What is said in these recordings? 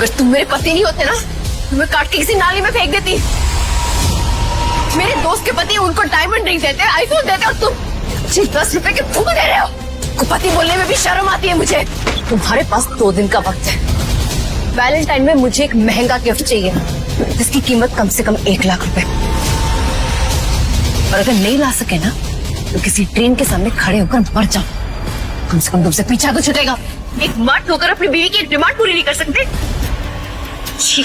अगर तुम मेरे पति नहीं होते ना, तुम्हें काट के किसी नाली में फेंक देती। मेरे दोस्त के पति उनको डायमंड रिंग देते, आईफोन देते, और तुम 10 रुपए के फूक दे रहे हो। को पति बोलने में भी शर्म आती है मुझे। तुम्हारे पास 2 दिन का वक्त है। वैलेंटाइन में मुझे एक महंगा गिफ्ट चाहिए जिसकी कीमत कम से कम 1 लाख रुपए। और अगर नहीं ला सके ना तो किसी ट्रेन के सामने खड़े होकर मर जाओ। कम से कम तुमसे पीछा तो छूटेगा। एक मर्द होकर अपनी बीवी की एक डिमांड पूरी नहीं कर सकते। छी,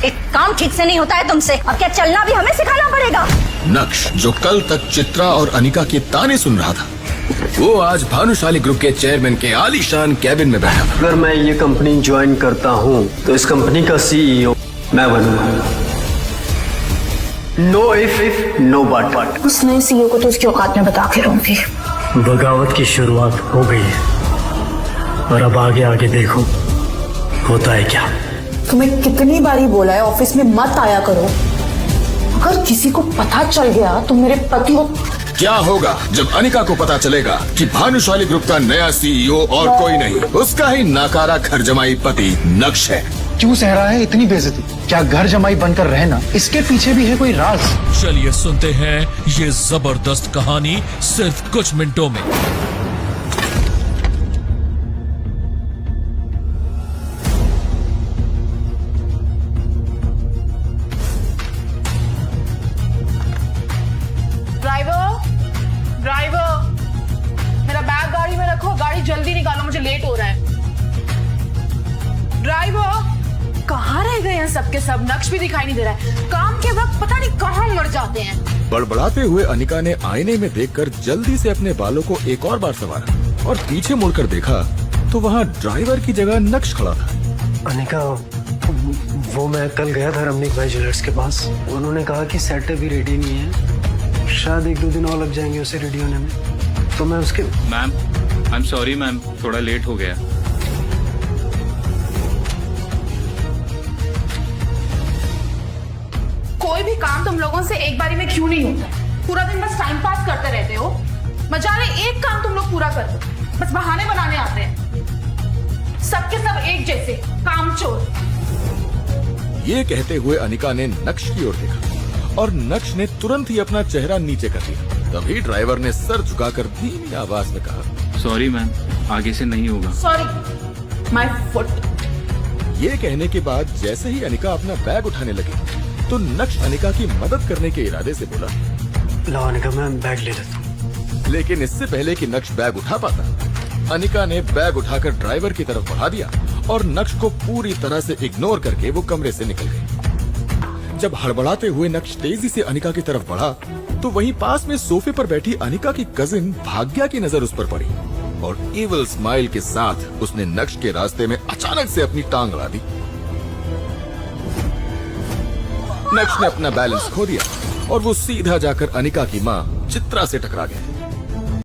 एक काम ठीक से नहीं होता है तुमसे। अब क्या चलना भी हमें सिखाना पड़ेगा? नक्श, जो कल तक चित्रा और अनिका के ताने सुन रहा था, वो आज भानुशाली ग्रुप के चेयरमैन के आलीशान कैबिन में बैठा था। अगर मैं ये कंपनी ज्वाइन करता हूँ तो इस कंपनी का सीईओ मैं बनूंगा। No if no but. उस नए सीईओ को तो उसकी औकात में बता के रहूंगी। बगावत की शुरुआत हो गई है और अब आगे आगे देखो होता है क्या। तुम्हें कितनी बारी बोला है ऑफिस में मत आया करो। अगर किसी को पता चल गया तो मेरे पति को। क्या होगा जब अनिका को पता चलेगा कि भानुशाली ग्रुप का नया सीईओ और कोई नहीं, उसका ही नाकारा घर जमाई पति नक्श है। क्यों सह रहा है इतनी बेइज्जती? क्या घर जमाई बनकर रहना, इसके पीछे भी है कोई राज? चलिए सुनते हैं ये जबरदस्त कहानी सिर्फ कुछ मिनटों में। ड्राइवर, मेरा बैग गाड़ी में रखो, गाड़ी जल्दी निकालो, मुझे लेट हो रहा है। ड्राइवर, कहाँ रह गए हैं सबके सब? नक्श भी दिखाई नहीं दे रहा है। काम के वक्त पता नहीं कहाँ मर जाते हैं। बड़बड़ाते हुए अनिका ने आईने में देखकर जल्दी से अपने बालों को एक और बार संवारा और पीछे मुड़कर देखा तो वहाँ ड्राइवर की जगह नक्श खड़ा था। अनिका, वो मैं कल गया था रमनीक भाई ज्वेलर्स के पास। उन्होंने कहा कि सेट अभी रेडी नहीं है, शायद 1-2 दिन और लग जाएंगे उसे रेडी होने में। तो मैं उसके। Ma'am, I am sorry ma'am, थोड़ा लेट हो गया। कोई भी काम तुम लोगों से एक बारी में क्यों नहीं होता? पूरा दिन बस टाइम पास करते रहते हो। मजाले एक काम तुम लोग पूरा कर दो, बस बहाने बनाने आते हैं। सबके सब एक जैसे कामचोर। ये कहते हुए अनिका ने नक्श की ओर देखा और नक्श ने तुरंत ही अपना चेहरा नीचे कर दिया। तभी ड्राइवर ने सर झुकाकर धीमी आवाज में कहा, सॉरी मैम, आगे से नहीं होगा। Sorry, my foot. ये कहने के बाद जैसे ही अनिका अपना बैग उठाने लगी तो नक्श अनिका की मदद करने के इरादे से बोला, लो अनिका, मैं बैग ले लेता हूँ। लेकिन इससे पहले कि नक्श बैग उठा पाता, अनिका ने बैग उठाकर ड्राइवर की तरफ बढ़ा दिया और नक्श को पूरी तरह से इग्नोर करके वो कमरे से निकल गई। जब हड़बड़ाते हुए नक्श तेजी से अनिका की तरफ बढ़ा तो वहीं पास में सोफे पर बैठी अनिका की कजिन भाग्या की नजर उस पर पड़ी और इविल स्माइल के साथ उसने नक्श के रास्ते में अचानक से अपनी टांग अड़ा दी। नक्श ने अपना बैलेंस खो दिया और वो सीधा जाकर अनिका की माँ चित्रा से टकरा गया।